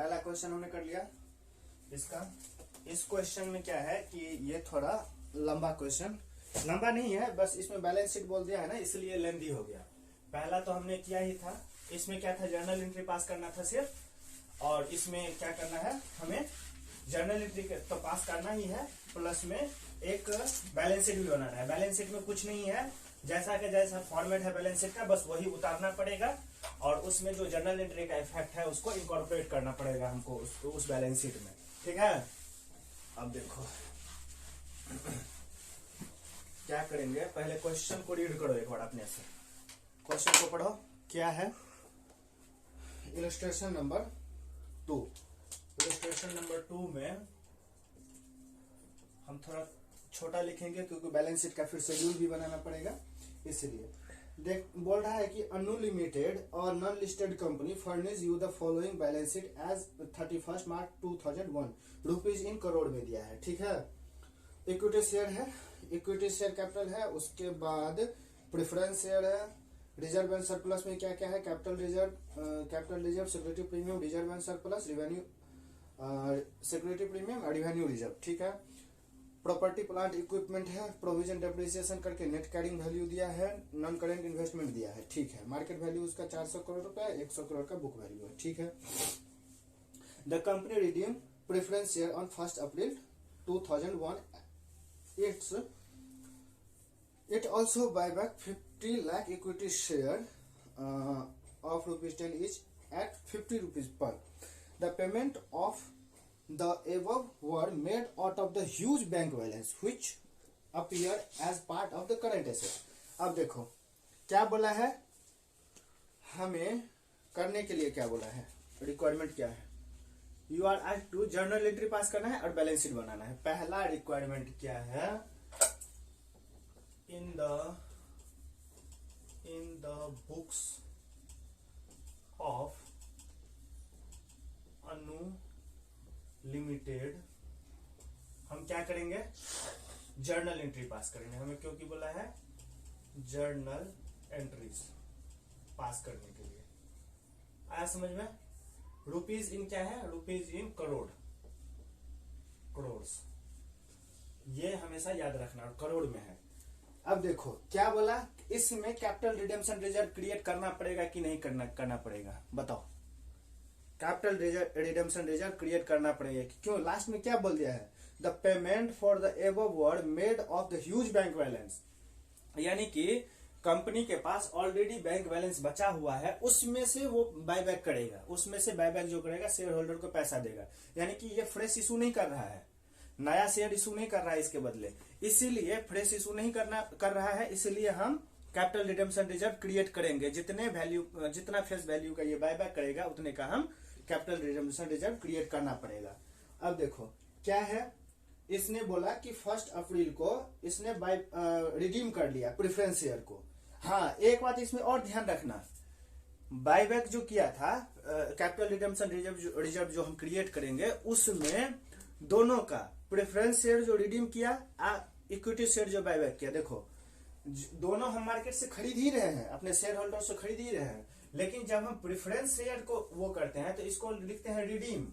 पहला क्वेश्चन हमने कर लिया इसका। इस क्वेश्चन में क्या है कि ये थोड़ा लंबा क्वेश्चन, लंबा नहीं है, बस इसमें बैलेंस शीट बोल दिया है ना, इसलिए लेंदी हो गया। पहला तो हमने किया ही था, इसमें क्या था, जर्नल एंट्री पास करना था सिर्फ, और इसमें क्या करना है, हमें जर्नल एंट्री तो पास करना ही है, प्लस में एक बैलेंस शीट भी बनाना है। बैलेंस शीट में कुछ नहीं है, जैसा कि जैसा फॉर्मेट है बैलेंस शीट का, बस वही उतारना पड़ेगा, और उसमें जो जर्नल एंट्री का इफेक्ट है उसको इनकॉर्पोरेट करना पड़ेगा हमको उस बैलेंस शीट में। ठीक है, अब देखो क्या करेंगे, पहले क्वेश्चन को रीड करो एक बार अपने से, क्वेश्चन को पढ़ो। क्या है, इलस्ट्रेशन नंबर 2। इलस्ट्रेशन नंबर 2 में हम थोड़ा छोटा लिखेंगे क्योंकि बैलेंस शीट का फिर शेड्यूल भी बनाना पड़ेगा, इसलिए देख बोल रहा है कि अनलिमिटेड और non listed company furnish you the following balance sheet as 31 March 2001 rupees in crore में दिया है। ठीक है, इक्विटी शेयर है, इक्विटी शेयर कैपिटल है, उसके बाद प्रेफरेंस शेयर है, रिजर्व एंड सरप्लस में क्या क्या है, capital reserve, security premium, reserve and surplus, revenue security premium और रिवेन्यू रिजर्व। ठीक है, प्रॉपर्टी प्लांट इक्विपमेंट है, प्रोविजन डेप्रिसिएशन करके नेट कैरिंग वैल्यू दिया है, नॉन करेंट इन्वेस्टमेंट दिया है। ठीक है, मार्केट वैल्यू उसका 400 करोड़ रुपया, 100 करोड़ का बुक वैल्यू है। ठीक है, the company redeem preference share on 1 April 2001। It also buy back 50 lakh equity share of ₹10 each at 50 rupees per. The payment of the above were made out of the huge bank balance which appear as part of the current asset. अब देखो क्या बोला है, हमें करने के लिए क्या बोला है, रिक्वायरमेंट क्या है, you are asked to journal entry pass करना है और बैलेंस शीट बनाना है। पहला रिक्वायरमेंट क्या है, in the books of Anu limited हम क्या करेंगे, जर्नल एंट्री पास करेंगे। हमें क्योंकि बोला है जर्नल एंट्रीज पास करने के लिए, आया समझ में। रुपीज इन क्या है, रुपीज इन करोड़, करोड़, ये हमेशा याद रखना, करोड़ में है। अब देखो क्या बोला, इसमें कैपिटल रिडेम्पशन रिजर्व क्रिएट करना पड़ेगा कि नहीं करना पड़ेगा, बताओ। कैपिटल रिडेम्पशन रिजर्व क्रिएट करना पड़ेगा, क्यों, लास्ट में क्या बोल दिया है, the payment for the above word made of the huge bank balance, यानी कि कंपनी के पास ऑलरेडी बैंक बैलेंस बचा हुआ है, उसमें से वो बायबैक करेगा, उसमें से बायबैक जो करेगा शेयर होल्डर को पैसा देगा, यानी कि ये फ्रेश इशू नहीं कर रहा है, नया शेयर इशू नहीं कर रहा है इसके बदले, इसीलिए फ्रेश इशू नहीं कर रहा है, इसलिए हम कैपिटल रिडेम्पशन रिजर्व क्रिएट करेंगे। जितना फेस वैल्यू का ये बायबैक करेगा उतने का हम कैपिटल रिडेम्पशन रिजर्व क्रिएट करना पड़ेगा। अब देखो क्या है, इसने बोला कि 1 अप्रैल को इसने रिडीम कर लिया प्रेफरेंस शेयर को। हाँ, एक बात इसमें और ध्यान रखना, बायबैक जो किया था कैपिटल रिडेम्पशन रिजर्व जो हम क्रिएट करेंगे, उसमें दोनों का प्रेफरेंस शेयर जो रिडीम किया, इक्विटी शेयर जो बायबैक किया, देखो दोनों हम मार्केट से खरीद ही रहे हैं, अपने शेयर होल्डर से खरीद ही रहे हैं, लेकिन जब हम प्रेफरेंस शेयर को वो करते हैं तो इसको लिखते हैं रिडीम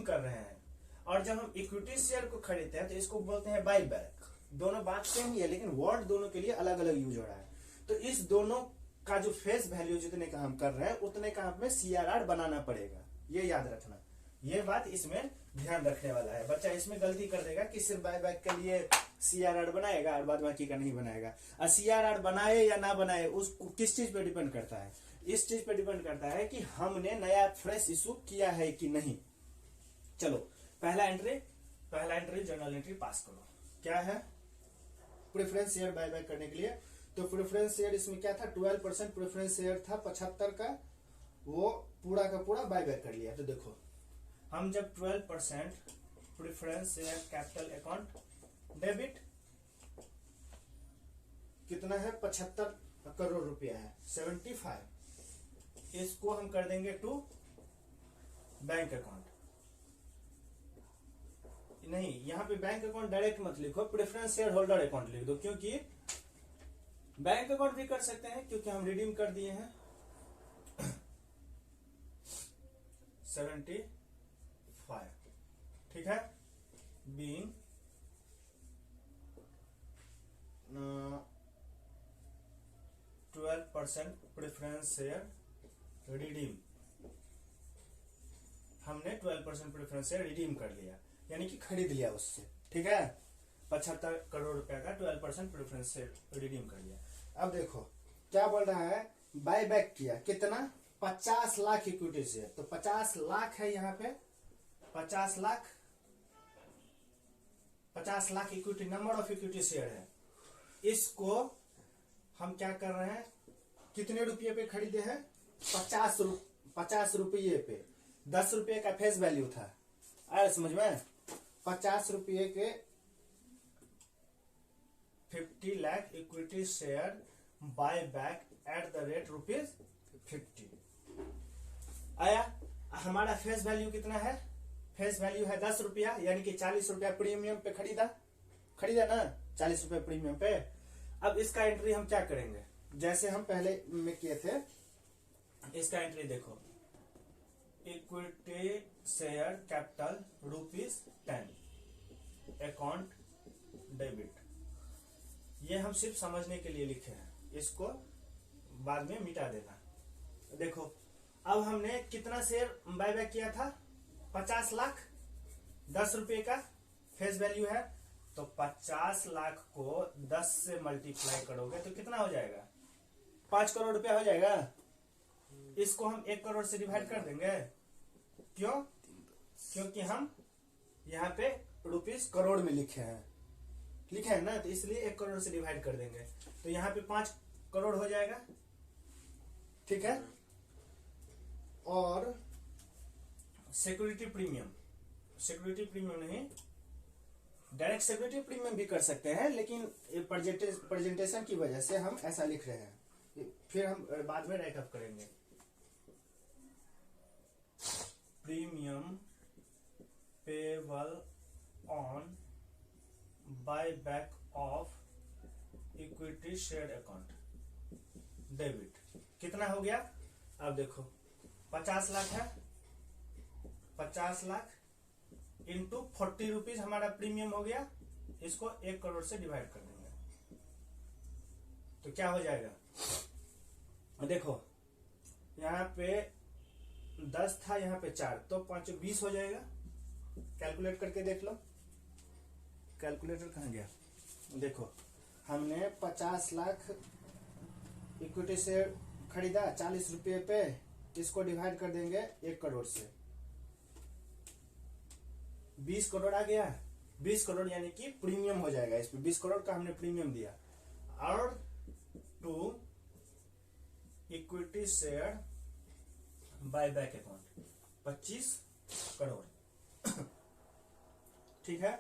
कर रहे हैं, और जब हम इक्विटी शेयर को खरीदते हैं तो इसको बोलते हैं बायबैक। दोनों बात सेम ही है, लेकिन वर्ड दोनों के लिए अलग अलग यूज हो रहा है। तो इस दोनों का जो फेस वैल्यू जितने का हम कर रहे हैं उतने का हमें CRR बनाना पड़ेगा, ये याद रखना। ये बात इसमें ध्यान रखने वाला है, बच्चा इसमें गलती कर देगा कि सिर्फ बायबैक के लिए CRR बनाएगा और बाद बाकी का नहीं बनाएगा। और CRR बनाए या ना बनाए उसको किस चीज पे डिपेंड करता है, इस चीज पे डिपेंड करता है कि हमने नया फ्रेश इशू किया है कि नहीं। चलो पहला एंट्री जर्नल एंट्री पास करो। क्या है, प्रेफरेंस शेयर बायबैक करने के लिए, तो प्रेफरेंस शेयर इसमें क्या था, 12% प्रेफरेंस शेयर था 75 का, वो पूरा का पूरा बायबैक कर लिया। तो देखो हम जब 12% preference share capital account debit कितना है, 75 करोड़ रुपया है, 75, इसको हम कर देंगे टू बैंक अकाउंट। नहीं, यहाँ पे बैंक अकाउंट डायरेक्ट मत लिखो, प्रेफरेंस शेयर होल्डर अकाउंट लिख दो, क्योंकि बैंक अकाउंट भी कर सकते हैं क्योंकि हम रिडीम कर दिए हैं। 75, ठीक है। बीइंग 12% प्रेफरेंस शेयर रिडीम, हमने 12% प्रेफरेंस शेयर रिडीम कर लिया, यानी कि खरीद लिया उससे, ठीक है। 75 करोड़ रुपए का 12% प्रेफरेंस शेयर रिडीम कर लिया। अब देखो क्या बोल रहा है, बाय बैक किया कितना, 50 लाख इक्विटी शेयर। तो 50 लाख है यहाँ पे, 50 lakh equity, number of equity share है। इसको हम क्या कर रहे हैं, कितने रुपये पे खरीदे हैं, 50 रुपये पे। 10 रुपये का फेस वैल्यू था, आया समझ में। 50 रुपये के 50 lakh equity share buy back at the rate ₹50 आया। हमारा फेस वैल्यू कितना है, फेस वैल्यू है 10 रुपया, यानी कि 40 रुपया प्रीमियम पे खरीदा ना, 40 रुपये प्रीमियम पे। अब इसका एंट्री हम क्या करेंगे, जैसे हम पहले में किए थे। इसका एंट्री देखो, equity share capital ₹10, account debit. ये हम सिर्फ समझने के लिए लिखे हैं, इसको बाद में मिटा देना। देखो अब हमने कितना शेयर बायबैक किया था, 50 लाख, 10 रुपये का फेस वैल्यू है। तो 50 लाख को 10 से मल्टीप्लाई करोगे तो कितना हो जाएगा, 5 करोड़ रुपया हो जाएगा। इसको हम 1 करोड़ से डिवाइड कर देंगे, क्यों, क्योंकि हम यहाँ पे रुपीस करोड़ में लिखे हैं ना, तो इसलिए 1 करोड़ से डिवाइड कर देंगे। तो यहाँ पे 5 करोड़ हो जाएगा, ठीक है। और सिक्योरिटी प्रीमियम नहीं, डायरेक्ट सिक्योरिटी प्रीमियम भी कर सकते हैं, लेकिन प्रेजेंटेशन की वजह से हम ऐसा लिख रहे हैं, फिर हम बाद में राइट अप करेंगे। Premium payable on buy back of equity share account debit, कितना हो गया। अब देखो 50 लाख है, 50 लाख इंटू 40 रुपीज हमारा प्रीमियम हो गया। इसको 1 करोड़ से डिवाइड कर देंगे तो क्या हो जाएगा। देखो यहाँ पे 10 था, यहाँ पे 4, तो 5 20 हो जाएगा। कैलकुलेट करके देख लो, कैलकुलेटर कहाँ गया। देखो हमने 50 लाख इक्विटी से खरीदा 40 रुपये पे, इसको डिवाइड कर देंगे 1 करोड़ से, 20 करोड़ आ गया। 20 करोड़ यानी कि प्रीमियम हो जाएगा, इसमें 20 करोड़ का हमने प्रीमियम दिया। और to equity share buy back account 25 crore ठीक है।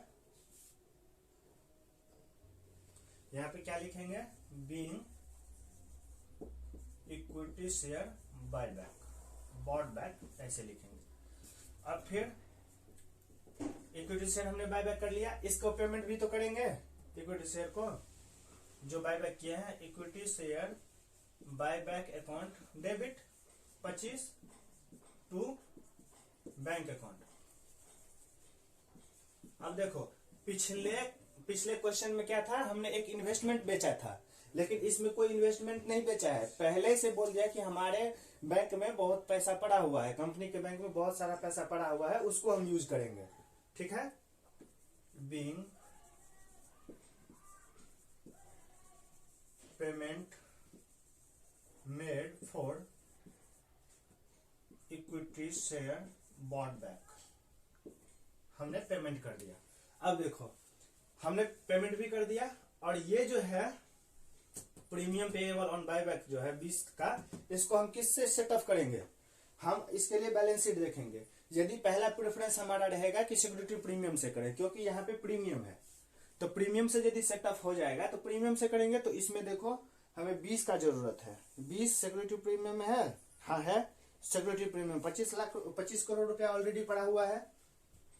यहां पे क्या लिखेंगे, being equity share buy back, bought back, ऐसे लिखेंगे। अब फिर इक्विटी शेयर हमने बाय बैक कर लिया, इसको पेमेंट भी तो करेंगे। इक्विटी शेयर को जो बाय बैक किया है, equity share buy back account debit 25 to bank account. अब देखो पिछले क्वेश्चन में क्या था, हमने एक इन्वेस्टमेंट बेचा था, लेकिन इसमें कोई इन्वेस्टमेंट नहीं बेचा है। पहले से बोल दिया कि हमारे बैंक में बहुत पैसा पड़ा हुआ है, कंपनी के बैंक में बहुत सारा पैसा पड़ा हुआ है, उसको हम यूज करेंगे, ठीक है। Being payment made for equity share bought back, हमने पेमेंट कर दिया। अब देखो हमने पेमेंट भी कर दिया, और ये जो है प्रीमियम पेएबल ऑन बायबैक जो है 20 का, इसको हम किससे सेटअप करेंगे, हम इसके लिए बैलेंस शीट देखेंगे। यदि पहला प्रेफरेंस हमारा रहेगा कि सिक्योरिटी प्रीमियम से करें, क्योंकि यहाँ पे प्रीमियम है, तो प्रीमियम से यदि सेटअप हो जाएगा तो प्रीमियम से करेंगे। तो इसमें देखो हमें 20 का जरूरत है, 20 सिक्योरिटी प्रीमियम है, हाँ है सिक्योरिटी प्रीमियम 25 करोड़ रुपया ऑलरेडी पड़ा हुआ है,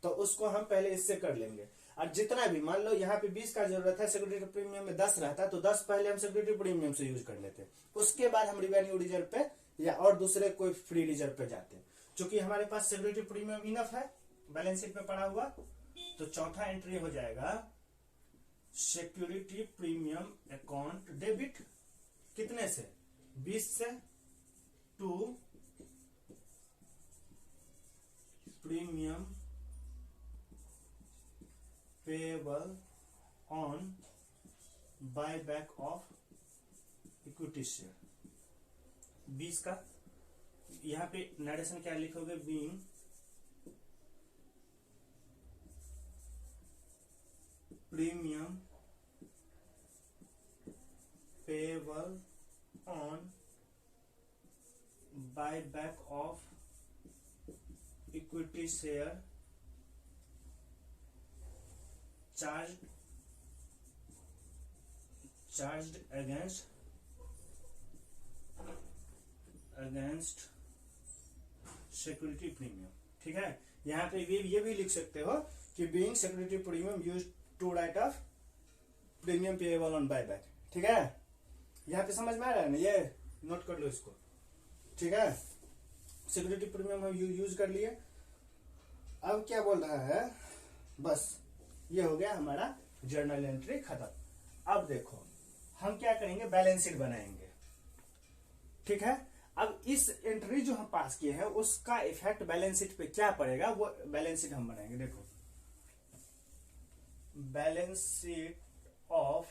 तो उसको हम पहले इससे कर लेंगे। और जितना भी मान लो यहाँ पे 20 का जरूरत है, सिक्योरिटी प्रीमियम में 10 रहता, तो 10 पहले हम सिक्योरिटी प्रीमियम से यूज कर लेते, उसके बाद हम रिवेन्यू रिजर्व पे या और दूसरे कोई फ्री रिजर्व पे जाते। चूंकि हमारे पास सिक्योरिटी प्रीमियम इनफ है बैलेंस शीट में पड़ा हुआ, तो चौथा एंट्री हो जाएगा सिक्योरिटी प्रीमियम अकाउंट डेबिट, कितने से 20 से, to premium payable on buy back of equity share. 20 का यहाँ पे नरेशन क्या लिखोगे, being premium payable on buy back of equity share charged against security premium. ठीक है, यहाँ पे ये भी लिख सकते हो कि being security premium used to write off premium payable on buy back. ठीक है, यहाँ पे समझ में आ रहा है ना, ये नोट कर लो इसको। ठीक है, सिक्योरिटी प्रीमियम हम यूज कर लिए। अब क्या बोल रहा है, बस ये हो गया हमारा जर्नल एंट्री खत्म। अब देखो हम क्या करेंगे, बैलेंस शीट बनाएंगे। ठीक है, अब इस एंट्री जो हम पास किए हैं उसका इफेक्ट बैलेंस शीट पे क्या पड़ेगा, वो बैलेंस शीट हम बनाएंगे। देखो, balance sheet of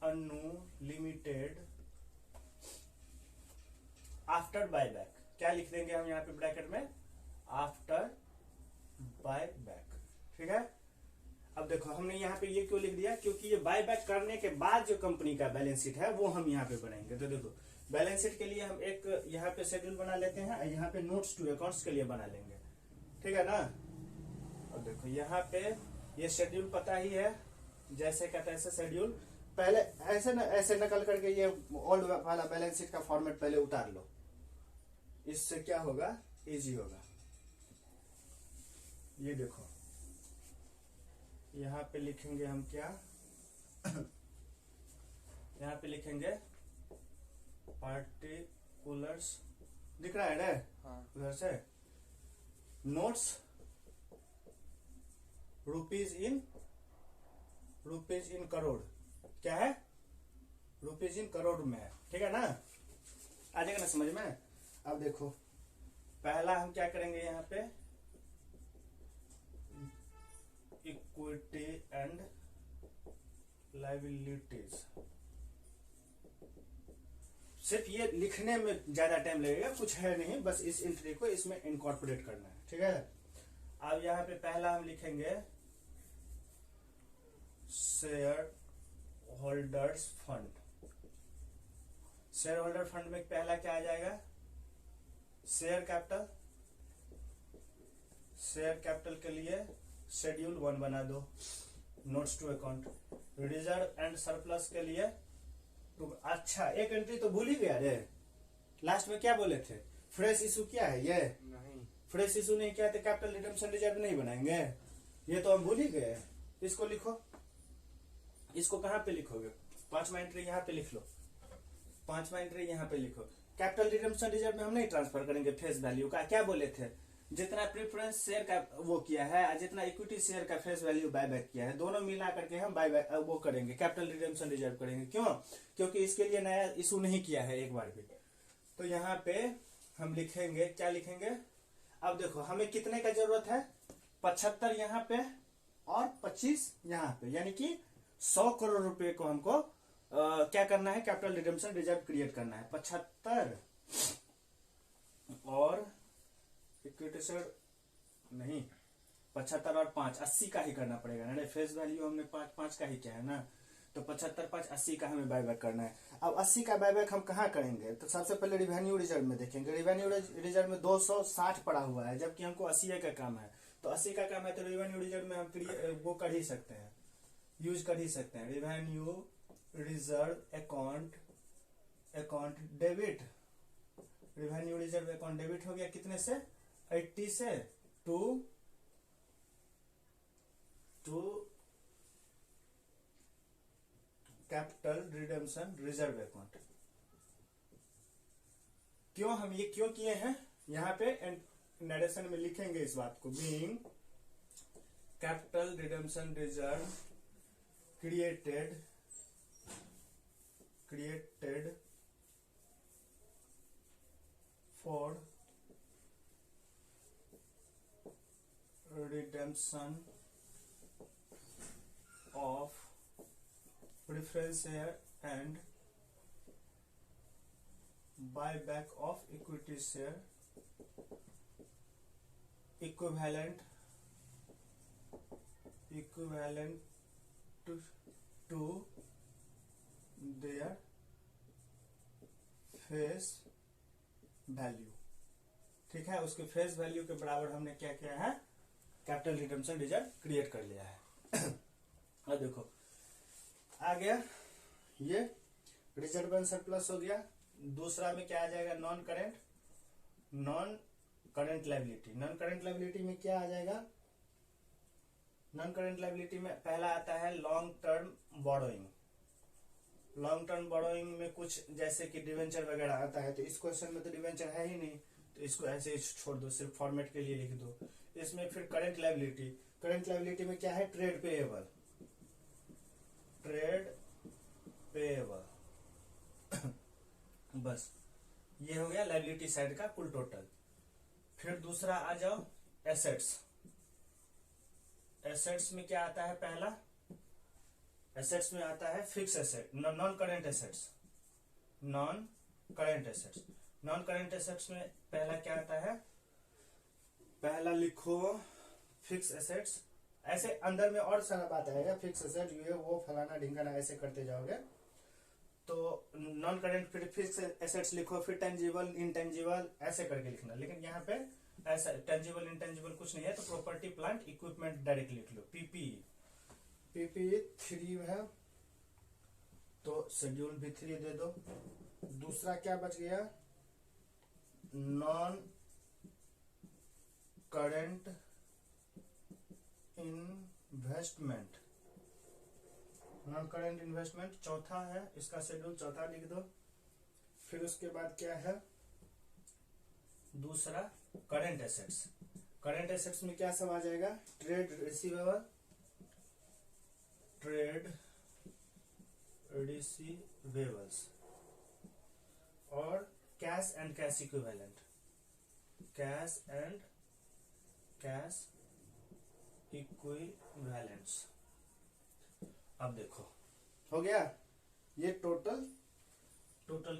Annu limited after buyback, क्या लिख देंगे हम यहाँ पे ब्रैकेट में, आफ्टर बायबैक। ठीक है, अब देखो हमने यहाँ पे ये क्यों लिख दिया, क्योंकि ये बायबैक करने के बाद जो कंपनी का बैलेंस शीट है वो हम यहाँ पे बनाएंगे। तो देखो बैलेंस शीट के लिए हम एक यहाँ पे शेड्यूल बना लेते हैं, यहाँ पे नोट्स टू अकाउंट्स के लिए बना लेंगे। ठीक है ना, अब देखो यहाँ पे ये शेड्यूल पता ही है, जैसे कहते हैं ऐसे शेड्यूल पहले ऐसे नकल करके ये ओल्ड वाला बैलेंस शीट का फॉर्मेट पहले उतार लो, इससे क्या होगा, इजी होगा। ये देखो यहाँ पे लिखेंगे हम क्या यहाँ पे लिखेंगे पार्टिकुलर्स, दिख रहा है ना, हाँ। उधर से नोट्स रुपीज इन करोड़, क्या है, रुपीज इन करोड़ में है। ठीक है ना, आ जाएगा ना समझ में। अब देखो पहला हम क्या करेंगे, यहाँ पे इक्विटी एंड लायबिलिटीज, सिर्फ ये लिखने में ज्यादा टाइम लगेगा, कुछ है नहीं, बस इस एंट्री को इसमें इनकॉर्पोरेट करना है। ठीक है, अब यहाँ पे पहला हम लिखेंगे share holders fund. Share holder fund में पहला क्या आ जाएगा, शेयर कैपिटल के लिए शेड्यूल 1 बना दो, notes to account. Reserve and surplus के लिए तो अच्छा एक एंट्री तो भूल ही गया रे, लास्ट में क्या बोले थे, फ्रेश इशू क्या है, ये नहीं, फ्रेश इशू नहीं किया तो कैपिटल रिडम्पशन रिजर्व नहीं बनाएंगे, ये तो हम भूल ही गए। इसको लिखो, इसको कहाँ पे लिखोगे, 5वां एंट्री यहाँ पे लिख लो, 5वां एंट्री यहाँ पे लिखो। कैपिटल रिडम्पशन रिजर्व में हम नहीं ट्रांसफर करेंगे फेस वैल्यू का, क्या बोले थे, जितना प्रेफरेंस शेयर का वो किया है, जितना इक्विटी शेयर का फेस वैल्यू बायबैक किया है, दोनों मिला करके हम बायबैक वो करेंगे, कैपिटल रिडेम्पशन रिजर्व करेंगे। क्यों, क्योंकि इसके लिए नया इशू नहीं किया है एक बार भी। तो यहाँ पे हम लिखेंगे, क्या लिखेंगे, अब देखो हमें कितने का जरूरत है, 75 यहाँ पे और 25 यहाँ पे, यानी कि 100 करोड़ रुपए को हमको क्या करना है, कैपिटल रिडेम्पशन रिजर्व क्रिएट करना है। 75 और इक्विटी शेयर नहीं, 75 और 5 80 का ही करना पड़ेगा ना, फेस वैल्यू हमने 5 का ही किया है ना, तो 75 5 80 का हमें बायबैक करना है। अब 80 का बायबैक हम कहाँ करेंगे, तो सबसे पहले रिवेन्यू रिजर्व में देखेंगे। रिवेन्यू रिजर्व में 260 पड़ा हुआ है, जबकि हमको 80 का काम है, तो 80 का काम है तो रिवेन्यू रिजर्व में हम वो कर ही सकते हैं, यूज कर ही सकते हैं। Revenue reserve account debit, revenue reserve account debit हो गया कितने से, 80 से to capital redemption reserve account. क्यों हम ये क्यों किए हैं, यहाँ पे नरेशन में लिखेंगे इस बात को, being capital redemption reserve created for redemption of preference share and buyback of equity share equivalent to their face value। ठीक है, उसके फेस वैल्यू के बराबर हमने क्या किया है, कैपिटल रिडेम्पशन रिजर्व क्रिएट कर लिया है। और देखो आ गया ये रिजर्व एंड सरप्लस हो गया। दूसरा में क्या आ जाएगा, non current liability. Non current liability में क्या आ जाएगा, नॉन करेंट लायबिलिटी में पहला आता है long term borrowing. Long term borrowing में कुछ जैसे कि डिवेंचर वगैरह आता है, तो इस क्वेश्चन में तो डिवेंचर है ही नहीं, तो इसको ऐसे ही छोड़ दो, सिर्फ फॉर्मेट के लिए लिख दो। इसमें फिर करेंट लायबिलिटी में क्या है, ट्रेड पेएबल बस ये हो गया लायबिलिटी साइड का कुल टोटल। फिर दूसरा आ जाओ एसेट्स में क्या आता है, पहला एसेट्स में आता है fix asset, non current assets में पहला क्या आता है, पहला लिखो फिक्स एसेट्स। ऐसे अंदर में और सारा बात आएगा, फिक्स एसेट ये वो फलाना ढिंकाना ऐसे करते जाओगे। तो नॉन करेंट फिर फिक्स एसेट्स लिखो, फिर टेंजिबल इंटेंजिबल ऐसे करके लिखना। लेकिन यहाँ पे ऐसा टेंजिबल इंटेंजिबल कुछ नहीं है, तो प्रॉपर्टी प्लांट इक्विपमेंट डायरेक्ट लिख लो। पीपीई 3 है तो शेड्यूल भी 3 दे दो। दूसरा क्या बच गया, नॉन करेंट इन्वेस्टमेंट चौथा है, इसका शेड्यूल चौथा लिख दो। फिर उसके बाद क्या है, दूसरा करेंट एसेट्स में क्या सब आ जाएगा, ट्रेड रिसीवेबल्स और कैश एंड कैश इक्विवेलेंट्स। अब देखो हो गया ये टोटल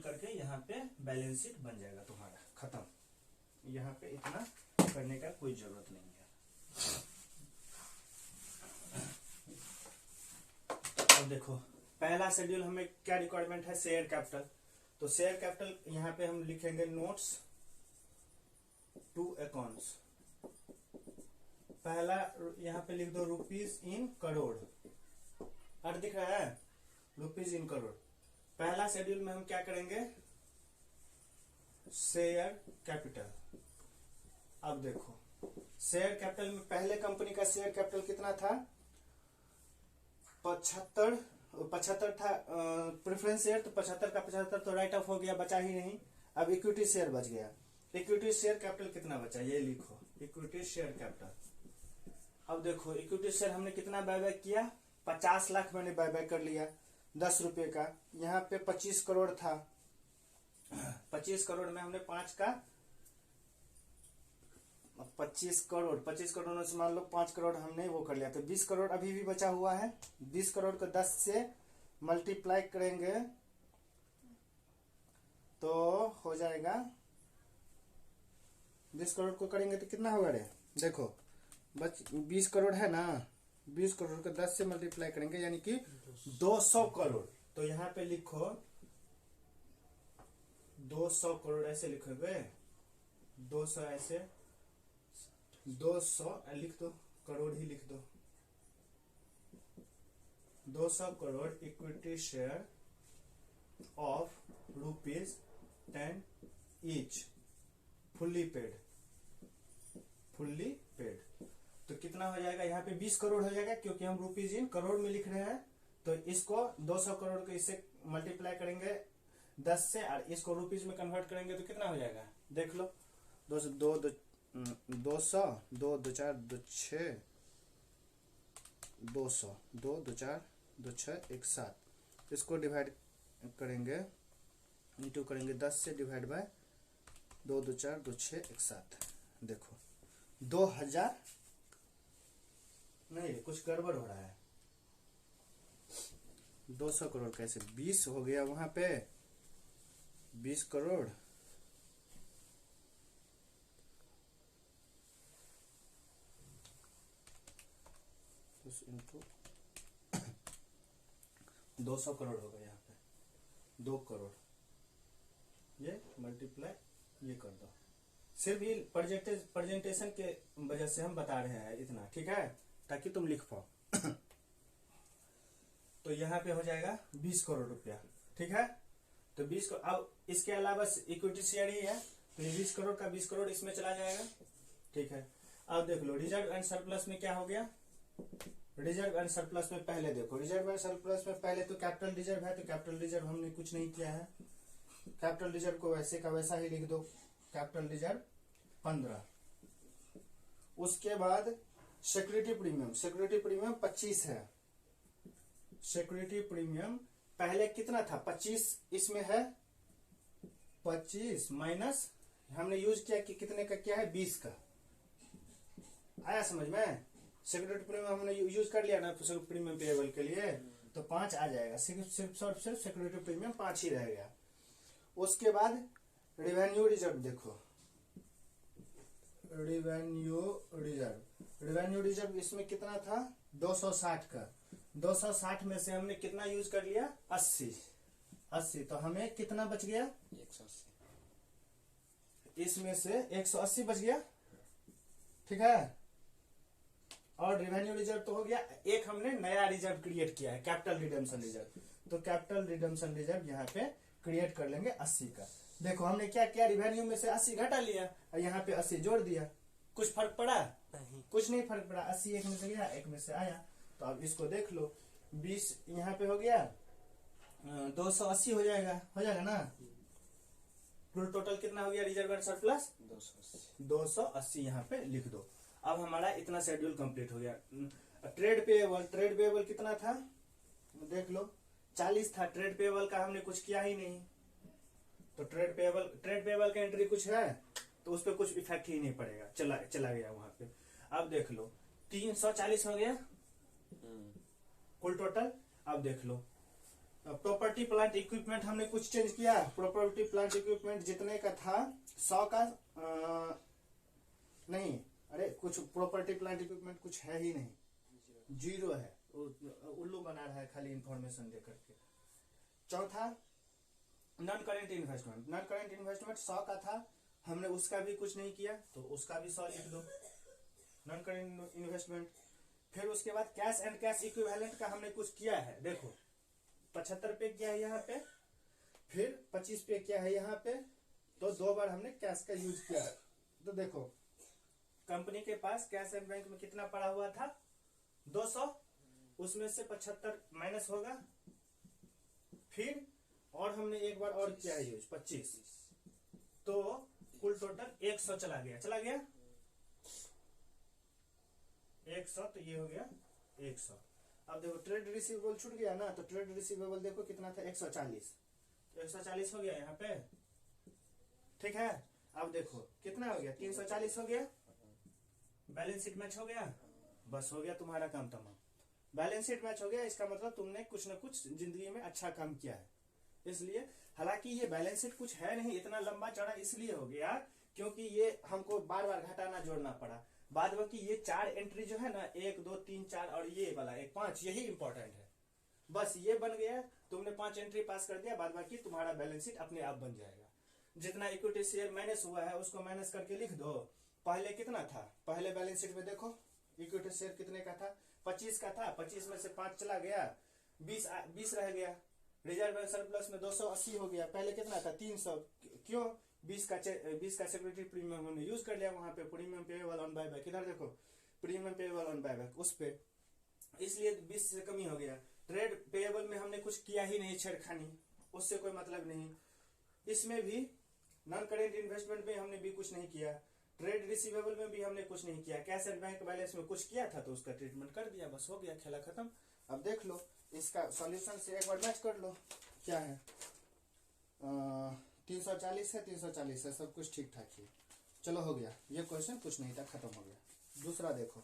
करके यहाँ पे बैलेंस शीट बन जाएगा तुम्हारा, खत्म। यहाँ पे इतना करने का कोई जरूरत नहीं है। अब देखो पहला शेड्यूल हमें क्या रिक्वायरमेंट है, शेयर कैपिटल। तो शेयर कैपिटल यहाँ पे हम लिखेंगे नोट्स टू अकाउंट्स। पहला यहाँ पे लिख दो रुपीज इन करोड़, अर्थ दिख रहा है, रुपीज इन करोड़। पहला शेड्यूल में हम क्या करेंगे, शेयर कैपिटल। अब देखो शेयर कैपिटल में पहले कंपनी का शेयर कैपिटल कितना था, 75 था प्रेफरेंस शेयर, तो 75 का 75 तो राइट ऑफ हो गया, बचा ही नहीं। अब इक्विटी शेयर बच गया। इक्विटी शेयर कैपिटल कितना बचा, ये लिखो इक्विटी शेयर कैपिटल। अब देखो इक्विटी शेयर हमने कितना बायबैक किया, 50 लाख मैंने बायबैक कर लिया 10 रुपए का। यहाँ पे 25 करोड़ था, 25 करोड़ में हमने 5 का 25 करोड़ में से मान लो 5 करोड़ हमने वो कर लिया, तो 20 करोड़ अभी भी बचा हुआ है। 20 करोड़ को 10 से मल्टीप्लाई करेंगे तो हो जाएगा, 20 करोड़ को करेंगे तो कितना होगा रे, देखो बच 20 करोड़ है ना, 20 करोड़ को 10 से मल्टीप्लाई करेंगे यानी कि 200 करोड़। तो यहाँ पे लिखो 200 करोड़ ऐसे लिखोगे, 200 ऐसे 200 लिख दो, करोड़ ही लिख दो। 200 crore equity share of ₹10 each fully paid. तो कितना हो जाएगा, यहाँ पे 20 करोड़ हो जाएगा, क्योंकि हम रुपीज इन करोड़ में लिख रहे हैं। तो इसको 200 करोड़ को इससे मल्टीप्लाई करेंगे 10 से, और इसको रुपीज में कन्वर्ट करेंगे तो कितना हो जाएगा, देख लो। 200 2 2 4 2 6 200 2 2 4 2 6 1 7, इसको डिवाइड करेंगे, इंटू करेंगे 10 से, डिवाइड बाय 2 2 4 2 6 1 7। देखो 2000 नहीं, कुछ गड़बड़ हो रहा है। 200 करोड़ कैसे, 20 हो गया वहां पे, 20 करोड़ इंटू 200 करोड़ हो गया यहाँ पे, 2 करोड़, ये मल्टीप्लाई ये कर दो। सिर्फ ये प्रेजेंटेशन के वजह से हम बता रहे हैं इतना, ठीक है, ताकि तुम लिख पाओ। तो यहाँ पे हो जाएगा 20 करोड़ रुपया, ठीक है। तो 20 को, अब इसके अलावा इक्विटी शेयर ही है, तो ये 20 करोड़ का 20 करोड़ इसमें चला जाएगा, ठीक है। अब देख लो रिजर्व एंड सरप्लस में क्या हो गया, रिजर्व एंड सरप्लस में पहले देखो, रिजर्व एंड सरप्लस में पहले तो कैपिटल रिजर्व है, तो कैपिटल रिजर्व हमने कुछ नहीं किया है, कैपिटल रिजर्व को वैसे का वैसा ही लिख दो, कैपिटल रिजर्व 15। उसके बाद सिक्योरिटी प्रीमियम, सिक्योरिटी प्रीमियम 25 है, सिक्योरिटी प्रीमियम पहले कितना था 25, इसमें है 25 माइनस हमने यूज किया कि कितने का क्या है 20 का, आया समझ में। सिक्योरिटी प्रीमियम हमने यूज कर लिया ना प्रीमियम पेएबल के लिए, तो 5 आ जाएगा, सिर्फ सिक्योरिटी प्रीमियम 5 ही रह गया। उसके बाद रेवेन्यू रिजर्व देखो, रेवेन्यू रिजर्व इसमें कितना था 260 का, 260 में से हमने कितना यूज कर लिया 80, तो हमें कितना बच गया 180, इसमें से 180 बच गया, ठीक है। और रेवेन्यू रिजर्व तो हो गया, एक हमने नया रिजर्व क्रिएट किया है कैपिटल रिडेम्पशन रिजर्व, तो कैपिटल रिडेम्पशन रिजर्व यहाँ पे क्रिएट कर लेंगे 80 का। देखो हमने क्या किया, रेवेन्यू में से 80 घटा लिया और यहाँ पे 80 जोड़ दिया, कुछ फर्क पड़ा नहीं, कुछ नहीं फर्क पड़ा, 80 एक में से गया एक में से आया। तो अब इसको देख लो, 20 यहाँ पे हो गया, 280 हो जाएगा ना। कुल टोटल कितना हो गया रिजर्व एंड सरप्लस 280 यहाँ पे लिख दो। अब हमारा इतना शेड्यूल कंप्लीट हो गया। ट्रेड पेएबल कितना था देख लो, 40 था। ट्रेड पेएबल का हमने कुछ किया ही नहीं, तो ट्रेड पेएबल का एंट्री कुछ है तो उस पर कुछ इफेक्ट ही नहीं पड़ेगा, चला गया वहां पे। अब देख लो 340 हो गया कुल टोटल। अब देख लो प्रॉपर्टी प्लांट इक्विपमेंट हमने कुछ चेंज किया, प्रॉपर्टी प्लांट इक्विपमेंट जितने का था 100 का नहीं, अरे कुछ प्रॉपर्टी प्लांट इक्विपमेंट कुछ है ही नहीं, 0 है, उल्लू बना रहा है खाली इंफॉर्मेशन दे करके। चौथा non current investment, non current investment 100 का था, हमने उसका भी कुछ नहीं किया तो उसका भी 100 लिख दो नॉन करेंट इन्वेस्टमेंट। फिर उसके बाद कैश एंड कैश इक्विवेलेंट का हमने कुछ किया है, देखो 75 पे किया है यहाँ पे, फिर 25 पे किया है यहाँ पे, तो 2 बार हमने कैश का यूज किया है। तो देखो कंपनी के पास कैश एंड बैंक में कितना पड़ा हुआ था 200, उसमें से 75 माइनस होगा, फिर और हमने एक बार और किया है यूज 25, तो कुल टोटल 100 चला गया 100, तो ये हो गया 100। अब देखो ट्रेड रिसीवेबल छूट गया ना, तो ट्रेड रिसीवेबल देखो कितना था 140, तो 140 हो गया यहाँ पे, ठीक है। अब देखो कितना हो गया 340 हो गया, बैलेंस शीट मैच हो गया, बस हो गया तुम्हारा काम तमाम। बैलेंस शीट मैच हो गया, इसका मतलब तुमने कुछ न कुछ जिंदगी में अच्छा काम किया है। इसलिए हालांकि ये बैलेंस शीट कुछ है नहीं, इतना लंबा चौड़ा इसलिए हो गया क्योंकि ये हमको बार बार घटाना जोड़ना पड़ा। बाद बाकी ये 4 एंट्री जो है ना 1 2 3 4 और ये वाला 1 5 यही इंपॉर्टेंट है, बस ये बन गया, तुमने 5 एंट्री पास कर दिया, बाद बाकी तुम्हारा बैलेंस शीट अपने आप बन जाएगा। जितना इक्विटी शेयर माइनस हुआ है उसको माइनस करके लिख दो। पहले कितना था, पहले बैलेंस शीट में देखो इक्विटी शेयर कितने का था 25 का था, 25 में से 5 चला गया, 20 रह गया। रिजर्व एंड सरप्लस में 280 हो गया, पहले कितना था 300, क्यों 20 का सिक्योरिटी प्रीमियम हमने यूज कर लिया वहां पे, प्रीमियम पेएबल ऑन बायबैक, इधर देखो प्रीमियम पेएबल ऑन बायबैक उस पे, इसलिए 20 से कमी हो गया। ट्रेड पेएबल में हमने कुछ किया ही नहीं छेड़खानी, उससे कोई मतलब नहीं। इसमें भी नॉन करेंट इन्वेस्टमेंट में हमने भी कुछ नहीं किया, ट्रेड रिसीवेबल में भी हमने कुछ नहीं किया, कैश एंड बैंक बैलेंस में कुछ किया था तो उसका ट्रीटमेंट कर दिया, बस हो गया, खेला खत्म। अब देख लो इसका सॉल्यूशन से एक बार मैच कर लो, क्या है 340 है, 340 है, सब कुछ ठीक ठाक ही। चलो हो गया, ये क्वेश्चन कुछ नहीं था, खत्म हो गया। दूसरा देखो,